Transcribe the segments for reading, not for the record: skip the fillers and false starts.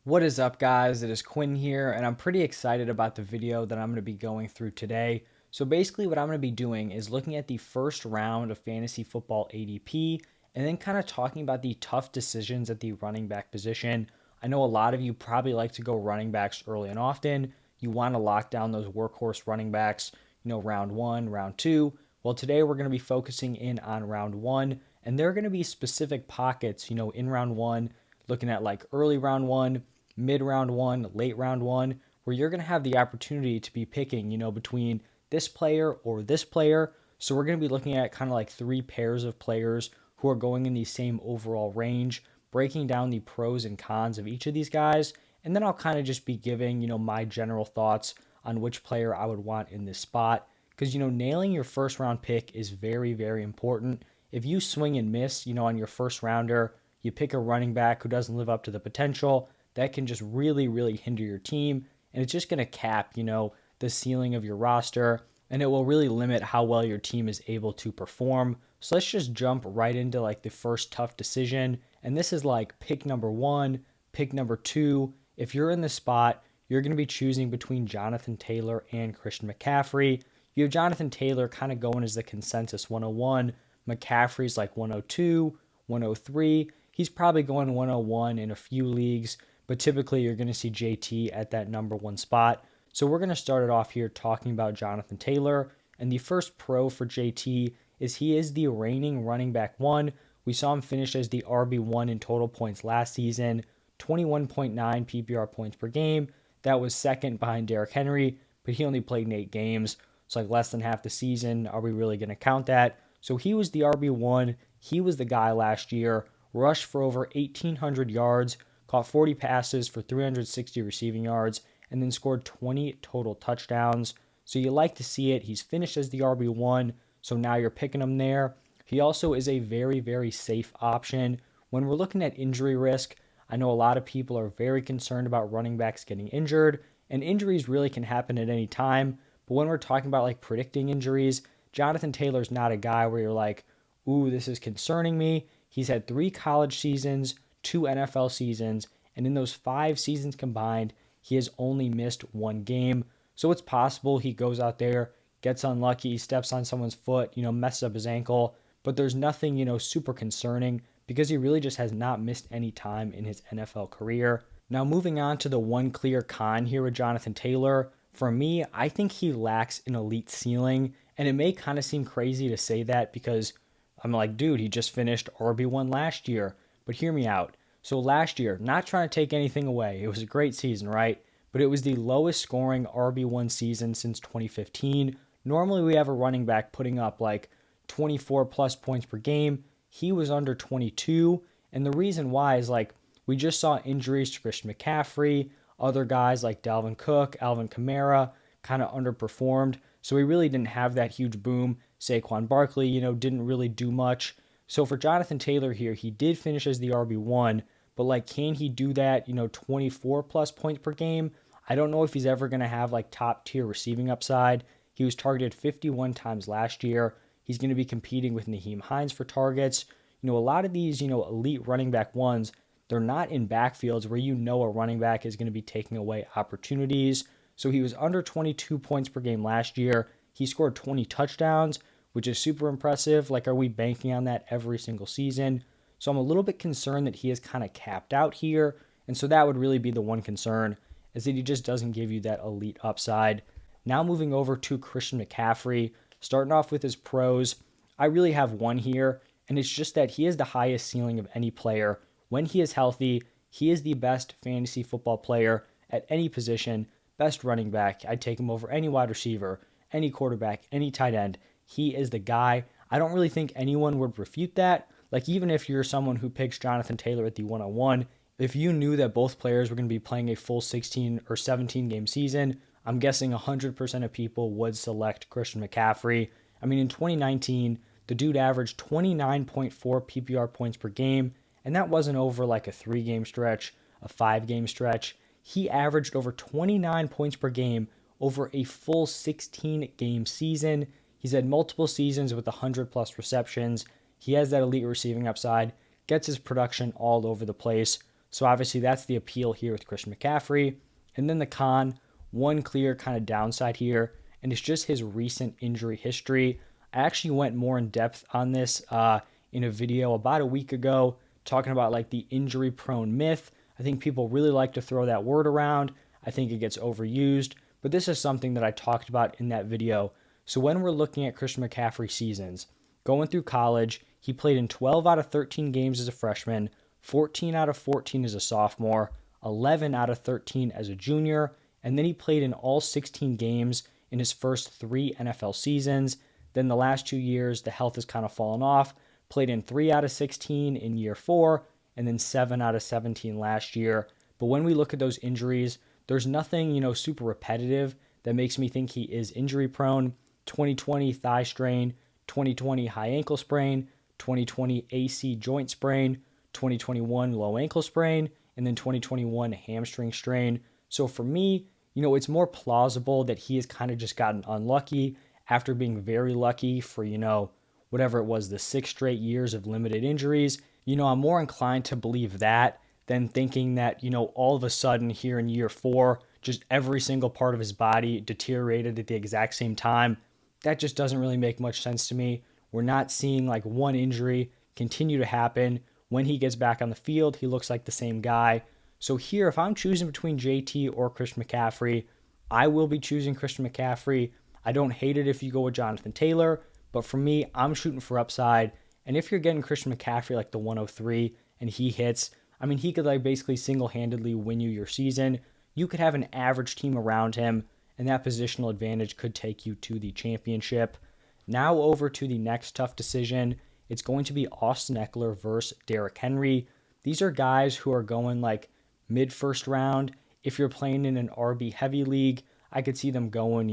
What is up, guys? It is Quinn here, and I'm pretty excited about the video that I'm going to be going through today. So basically what I'm going to be doing is looking at the first round of fantasy football ADP and then kind of talking about the tough decisions at the running back position. I know a lot of you probably like to go running backs early and often. You want to lock down those workhorse running backs, round one, round two. Well, today we're going to be focusing in on round one, and there are going to be specific pockets, in round one, looking at like early round one, mid round one, late round one, where you're going to have the opportunity to be picking, between this player or this player. So we're going to be looking at kind of like three pairs of players who are going in the same overall range, breaking down the pros and cons of each of these guys. And then I'll kind of just be giving, my general thoughts on which player I would want in this spot. Because, nailing your first round pick is very, very important. If you swing and miss, on your first rounder, you pick a running back who doesn't live up to the potential, that can just really, really hinder your team. And it's just going to cap, the ceiling of your roster. And it will really limit how well your team is able to perform. So let's just jump right into like the first tough decision. And this is like pick number one, pick number two. If you're in the spot, you're going to be choosing between Jonathan Taylor and Christian McCaffrey. You have Jonathan Taylor kind of going as the consensus 101. McCaffrey's like 102, 103. He's probably going 101 in a few leagues, but typically you're going to see JT at that number one spot. So we're going to start it off here talking about Jonathan Taylor. And the first pro for JT is he is the reigning running back one. We saw him finish as the RB1 in total points last season, 21.9 PPR points per game. That was second behind Derrick Henry, but he only played in 8 games. It's like less than half the season. Are we really going to count that? So he was the RB1. He was the guy last year. Rushed for over 1,800 yards, caught 40 passes for 360 receiving yards, and then scored 20 total touchdowns. So you like to see it. He's finished as the RB1, so now you're picking him there. He also is a very, very safe option. When we're looking at injury risk, I know a lot of people are very concerned about running backs getting injured, and injuries really can happen at any time. But when we're talking about like predicting injuries, Jonathan Taylor's not a guy where you're like, ooh, this is concerning me. He's had 3 college seasons, 2 NFL seasons, and in those 5 seasons combined, he has only missed 1 game. So it's possible he goes out there, gets unlucky, steps on someone's foot, messes up his ankle, but there's nothing, super concerning because he really just has not missed any time in his NFL career. Now, moving on to the one clear con here with Jonathan Taylor, for me, I think he lacks an elite ceiling, and it may kind of seem crazy to say that because I'm like, dude, he just finished RB1 last year. But hear me out. So last year, not trying to take anything away, it was a great season, right? But it was the lowest scoring RB1 season since 2015. Normally, we have a running back putting up like 24 plus points per game. He was under 22. And the reason why is like we just saw injuries to Christian McCaffrey, other guys like Dalvin Cook, Alvin Kamara kind of underperformed. So we really didn't have that huge boom. Saquon Barkley, didn't really do much. So for Jonathan Taylor here, he did finish as the RB1, but like, can he do that, 24 plus points per game? I don't know if he's ever going to have like top tier receiving upside. He was targeted 51 times last year. He's going to be competing with Naheem Hines for targets. A lot of these, elite running back ones, they're not in backfields where a running back is going to be taking away opportunities. So he was under 22 points per game last year. He scored 20 touchdowns, which is super impressive. Like, are we banking on that every single season? So I'm a little bit concerned that he is kind of capped out here. And so that would really be the one concern, is that he just doesn't give you that elite upside. Now moving over to Christian McCaffrey, starting off with his pros, I really have one here, and it's just that he has the highest ceiling of any player. When he is healthy, he is the best fantasy football player at any position, best running back. I'd take him over any wide receiver, any quarterback, any tight end. He is the guy. I don't really think anyone would refute that. Like, even if you're someone who picks Jonathan Taylor at the 101, if you knew that both players were going to be playing a full 16 or 17 game season, I'm guessing 100% of people would select Christian McCaffrey. I mean, in 2019, the dude averaged 29.4 PPR points per game, and that wasn't over like a 3 game stretch, a 5 game stretch. He averaged over 29 points per game over a full 16 game season. He's had multiple seasons with 100 plus receptions. He has that elite receiving upside, gets his production all over the place. So obviously that's the appeal here with Christian McCaffrey. And then the con, one clear kind of downside here, and it's just his recent injury history. I actually went more in depth on this in a video about a week ago, talking about like the injury prone myth. I think people really like to throw that word around. I think it gets overused, but this is something that I talked about in that video. So when we're looking at Christian McCaffrey seasons, going through college, he played in 12 out of 13 games as a freshman, 14 out of 14 as a sophomore, 11 out of 13 as a junior, and then he played in all 16 games in his first 3 NFL seasons. Then the last 2 years, the health has kind of fallen off. Played in 3 out of 16 in year 4, and then 7 out of 17 last year. But when we look at those injuries, there's nothing, super repetitive that makes me think he is injury prone. 2020 thigh strain, 2020 high ankle sprain, 2020 AC joint sprain, 2021 low ankle sprain, and then 2021 hamstring strain. So for me, it's more plausible that he has kind of just gotten unlucky after being very lucky for, whatever it was, the 6 straight years of limited injuries. I'm more inclined to believe that than thinking that, all of a sudden here in year 4, just every single part of his body deteriorated at the exact same time. That just doesn't really make much sense to me. We're not seeing like one injury continue to happen. When he gets back on the field, he looks like the same guy. So here, if I'm choosing between JT or Christian McCaffrey, I will be choosing Christian McCaffrey. I don't hate it if you go with Jonathan Taylor, but for me, I'm shooting for upside. And if you're getting Christian McCaffrey like the 103 and he hits, he could like basically single-handedly win you your season. You could have an average team around him, and that positional advantage could take you to the championship. Now over to the next tough decision. It's going to be Austin Ekeler versus Derrick Henry. These are guys who are going like mid-first round. If you're playing in an RB heavy league, I could see them going,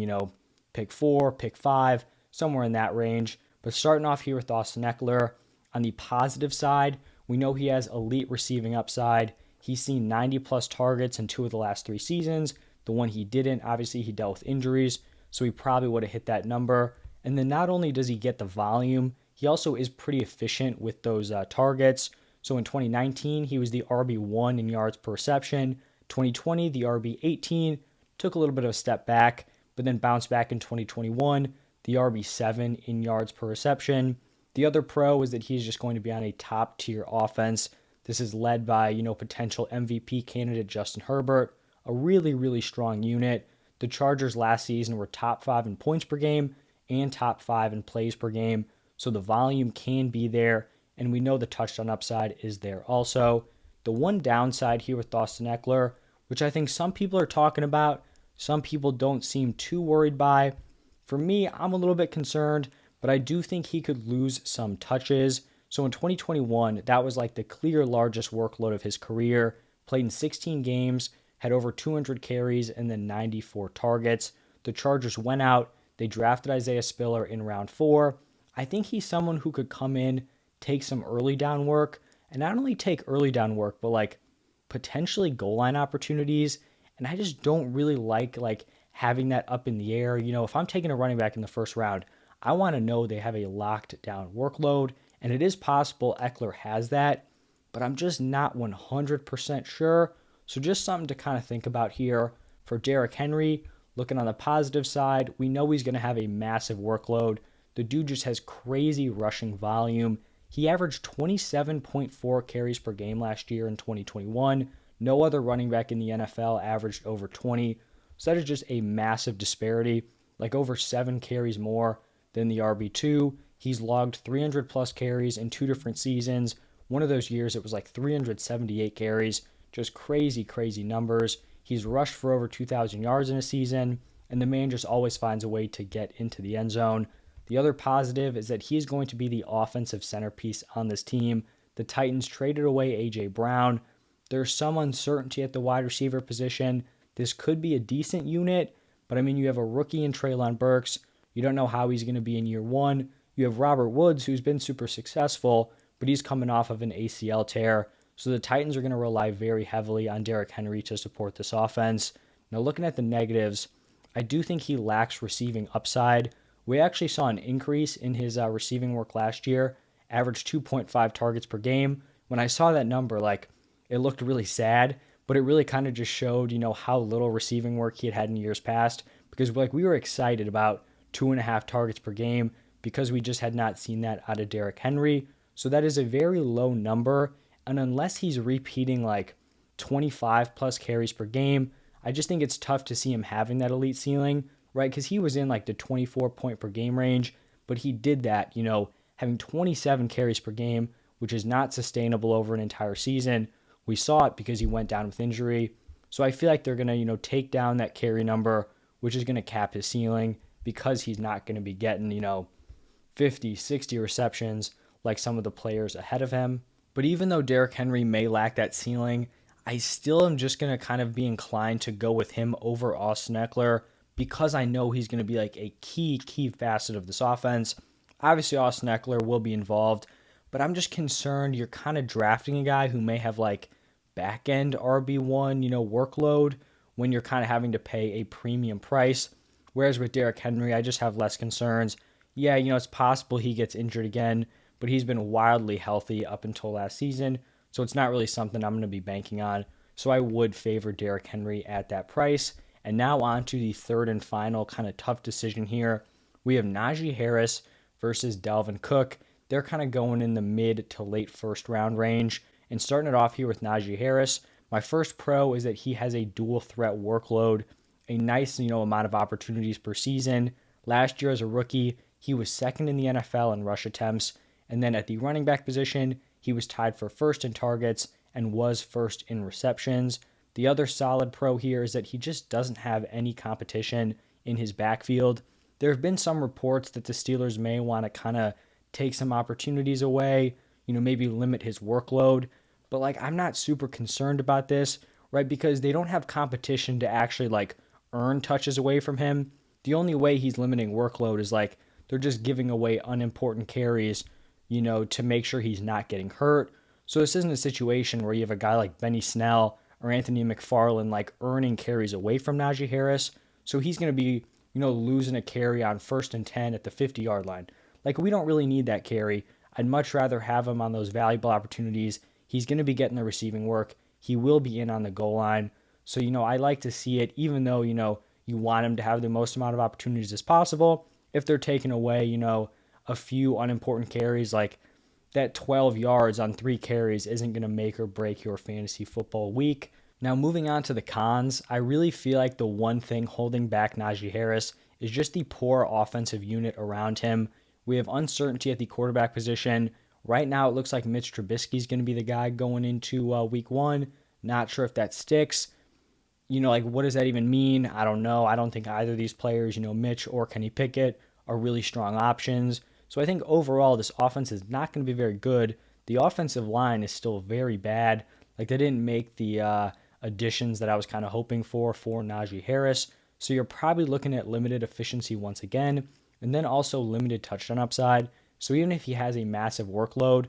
pick 4, pick 5, somewhere in that range. But starting off here with Austin Ekeler, on the positive side, we know he has elite receiving upside. He's seen 90 plus targets in 2 of the last 3 seasons. The one he didn't, obviously he dealt with injuries, so he probably would have hit that number. And then not only does he get the volume, he also is pretty efficient with those targets. So in 2019, he was the RB1 in yards per reception. 2020, the RB18, took a little bit of a step back, but then bounced back in 2021, the RB7 in yards per reception. The other pro is that he's just going to be on a top tier offense. This is led by, potential MVP candidate Justin Herbert, a really, really strong unit. The Chargers last season were top 5 in points per game and top 5 in plays per game. So the volume can be there, and we know the touchdown upside is there also. The one downside here with Austin Ekeler, which I think some people are talking about, some people don't seem too worried by. For me, I'm a little bit concerned, but I do think he could lose some touches. So in 2021, that was like the clear largest workload of his career. Played in 16 games, had over 200 carries, and then 94 targets. The Chargers went out. They drafted Isaiah Spiller in round 4. I think he's someone who could come in, take some early down work, and not only take early down work, but like potentially goal line opportunities. And I just don't really like having that up in the air. If I'm taking a running back in the first round, I want to know they have a locked down workload. And it is possible Ekeler has that, but I'm just not 100% sure. So just something to kind of think about here. For Derrick Henry, looking on the positive side, we know he's going to have a massive workload. The dude just has crazy rushing volume. He averaged 27.4 carries per game last year in 2021. No other running back in the NFL averaged over 20. So that is just a massive disparity, like over 7 carries more than the RB2. He's logged 300 plus carries in 2 different seasons. One of those years, it was like 378 carries. Just crazy, crazy numbers. He's rushed for over 2,000 yards in a season, and the man just always finds a way to get into the end zone. The other positive is that he's going to be the offensive centerpiece on this team. The Titans traded away A.J. Brown. There's some uncertainty at the wide receiver position. This could be a decent unit, but you have a rookie in Treylon Burks. You don't know how he's going to be in year 1. You have Robert Woods, who's been super successful, but he's coming off of an ACL tear. So the Titans are going to rely very heavily on Derrick Henry to support this offense. Now looking at the negatives, I do think he lacks receiving upside. We actually saw an increase in his receiving work last year, averaged 2.5 targets per game. When I saw that number, it looked really sad, but it really kind of just showed, how little receiving work he had had in years past because like we were excited about 2.5 targets per game because we just had not seen that out of Derrick Henry. So that is a very low number. And unless he's repeating like 25 plus carries per game, I just think it's tough to see him having that elite ceiling, right? Because he was in like the 24 point per game range, but he did that, having 27 carries per game, which is not sustainable over an entire season. We saw it because he went down with injury. So I feel like they're going to, take down that carry number, which is going to cap his ceiling because he's not going to be getting, 50, 60 receptions like some of the players ahead of him. But even though Derrick Henry may lack that ceiling, I still am just going to kind of be inclined to go with him over Austin Ekeler because I know he's going to be like a key facet of this offense. Obviously, Austin Ekeler will be involved, but I'm just concerned you're kind of drafting a guy who may have like back end RB1, workload when you're kind of having to pay a premium price. Whereas with Derrick Henry, I just have less concerns. Yeah, it's possible he gets injured again, but he's been wildly healthy up until last season, so it's not really something I'm going to be banking on. So I would favor Derrick Henry at that price. And now on to the third and final kind of tough decision here. We have Najee Harris versus Dalvin Cook. They're kind of going in the mid to late first round range. And starting it off here with Najee Harris, my first pro is that he has a dual threat workload, a nice, amount of opportunities per season. Last year as a rookie, he was second in the NFL in rush attempts. And then at the running back position, he was tied for first in targets and was first in receptions. The other solid pro here is that he just doesn't have any competition in his backfield. There have been some reports that the Steelers may want to kind of take some opportunities away, maybe limit his workload. But like, I'm not super concerned about this, right? Because they don't have competition to actually like earn touches away from him. The only way he's limiting workload is like they're just giving away unimportant carries, to make sure he's not getting hurt. So this isn't a situation where you have a guy like Benny Snell or Anthony McFarland like earning carries away from Najee Harris. So he's going to be, losing a carry on 1st and 10 at the 50-yard line. Like, we don't really need that carry. I'd much rather have him on those valuable opportunities. He's going to be getting the receiving work. He will be in on the goal line. So, I like to see it, even though, you want him to have the most amount of opportunities as possible. If they're taking away, a few unimportant carries, like that 12 yards on 3 carries isn't going to make or break your fantasy football week. Now, moving on to the cons, I really feel like the one thing holding back Najee Harris is just the poor offensive unit around him. We have uncertainty at the quarterback position. Right now, it looks like Mitch Trubisky is going to be the guy going into week 1. Not sure if that sticks. Like, what does that even mean? I don't know. I don't think either of these players, Mitch or Kenny Pickett, are really strong options. So I think overall, this offense is not going to be very good. The offensive line is still very bad. Like, they didn't make the additions that I was kind of hoping for Najee Harris. So you're probably looking at limited efficiency once again, and then also limited touchdown upside. So even if he has a massive workload,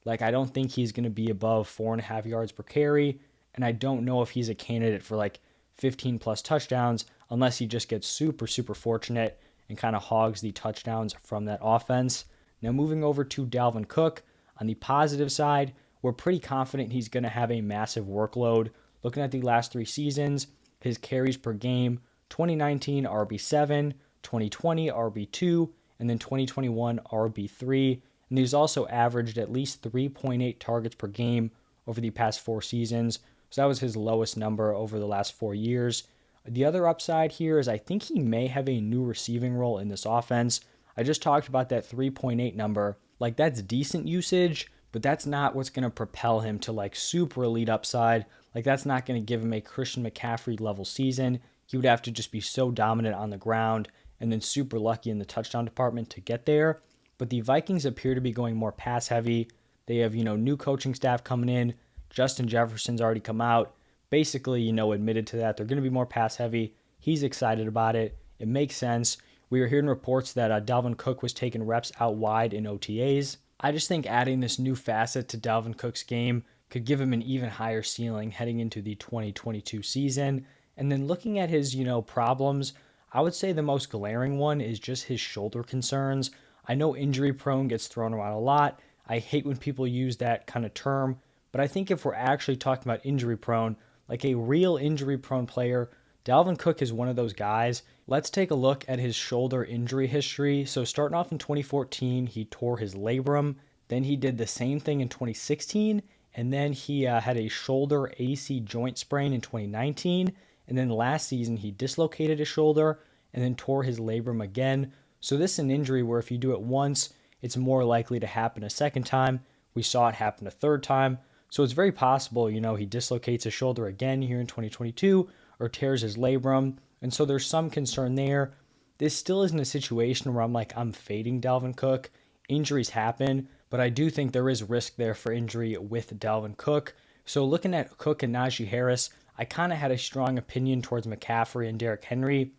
like, I don't think he's going to be above 4.5 yards per carry, and I don't know if he's a candidate for like 15 plus touchdowns unless he just gets super fortunate and kind of hogs the touchdowns from that offense. Now moving over to Dalvin Cook, on the positive side, we're pretty confident he's going to have a massive workload. Looking at the last 3 seasons, his carries per game, 2019 RB7, 2020 RB2, and then 2021 RB3. And he's also averaged at least 3.8 targets per game over the past 4 seasons. So that was his lowest number over the last 4 years. The other upside here is I think he may have a new receiving role in this offense. I just talked about that 3.8 number. Like, that's decent usage, but that's not what's going to propel him to like super elite upside. Like, that's not going to give him a Christian McCaffrey level season. He would have to just be so dominant on the ground and then super lucky in the touchdown department to get there. But the Vikings appear to be going more pass heavy. They have, new coaching staff coming in. Justin Jefferson's already come out, basically, admitted to that. They're going to be more pass heavy. He's excited about it. It makes sense. We were hearing reports that Dalvin Cook was taking reps out wide in OTAs. I just think adding this new facet to Dalvin Cook's game could give him an even higher ceiling heading into the 2022 season. And then looking at his, problems, I would say the most glaring one is just his shoulder concerns. I know injury prone gets thrown around a lot. I hate when people use that kind of term, But I think if we're actually talking about injury prone, like a real injury prone player, Dalvin Cook is one of those guys. Let's take a look at his shoulder injury history. So starting off in 2014, he tore his labrum. Then he did the same thing in 2016, and then he had a shoulder AC joint sprain in 2019. And then last season, he dislocated his shoulder and then tore his labrum again. So this is an injury where if you do it once, it's more likely to happen a second time. We saw it happen a third time. So it's very possible, he dislocates his shoulder again here in 2022 or tears his labrum. And so there's some concern there. This still isn't a situation where I'm fading Dalvin Cook. Injuries happen, but I do think there is risk there for injury with Dalvin Cook. So looking at Cook and Najee Harris, I kind of had a strong opinion towards McCaffrey and Derrick Henry.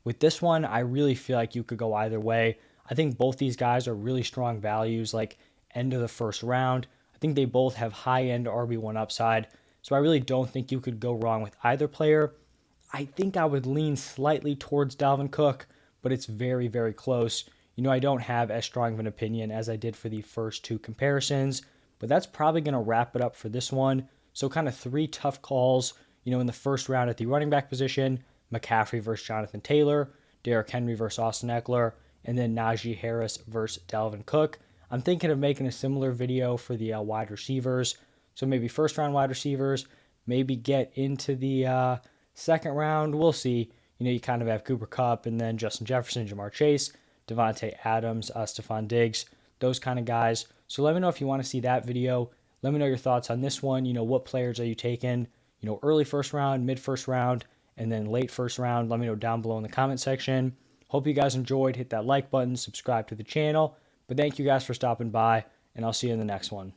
With this one, I really feel like you could go either way. I think both these guys are really strong values, like end of the first round. I think they both have high-end RB1 upside, so I really don't think you could go wrong with either player. I think I would lean slightly towards Dalvin Cook, but it's very, very close. I don't have as strong of an opinion as I did for the first two comparisons, but that's probably going to wrap it up for this one. So kind of three tough calls, in the first round at the running back position, McCaffrey versus Jonathan Taylor, Derrick Henry versus Austin Ekeler, and then Najee Harris versus Dalvin Cook. I'm thinking of making a similar video for the wide receivers. So maybe first round wide receivers, maybe get into the second round. We'll see. You kind of have Cooper Kupp and then Justin Jefferson, Jamar Chase, Devontae Adams, Stephon Diggs, those kind of guys. So let me know if you want to see that video. Let me know your thoughts on this one. What players are you taking? Early first round, mid first round, and then late first round. Let me know down below in the comment section. Hope you guys enjoyed. Hit that like button, subscribe to the channel. But thank you guys for stopping by, and I'll see you in the next one.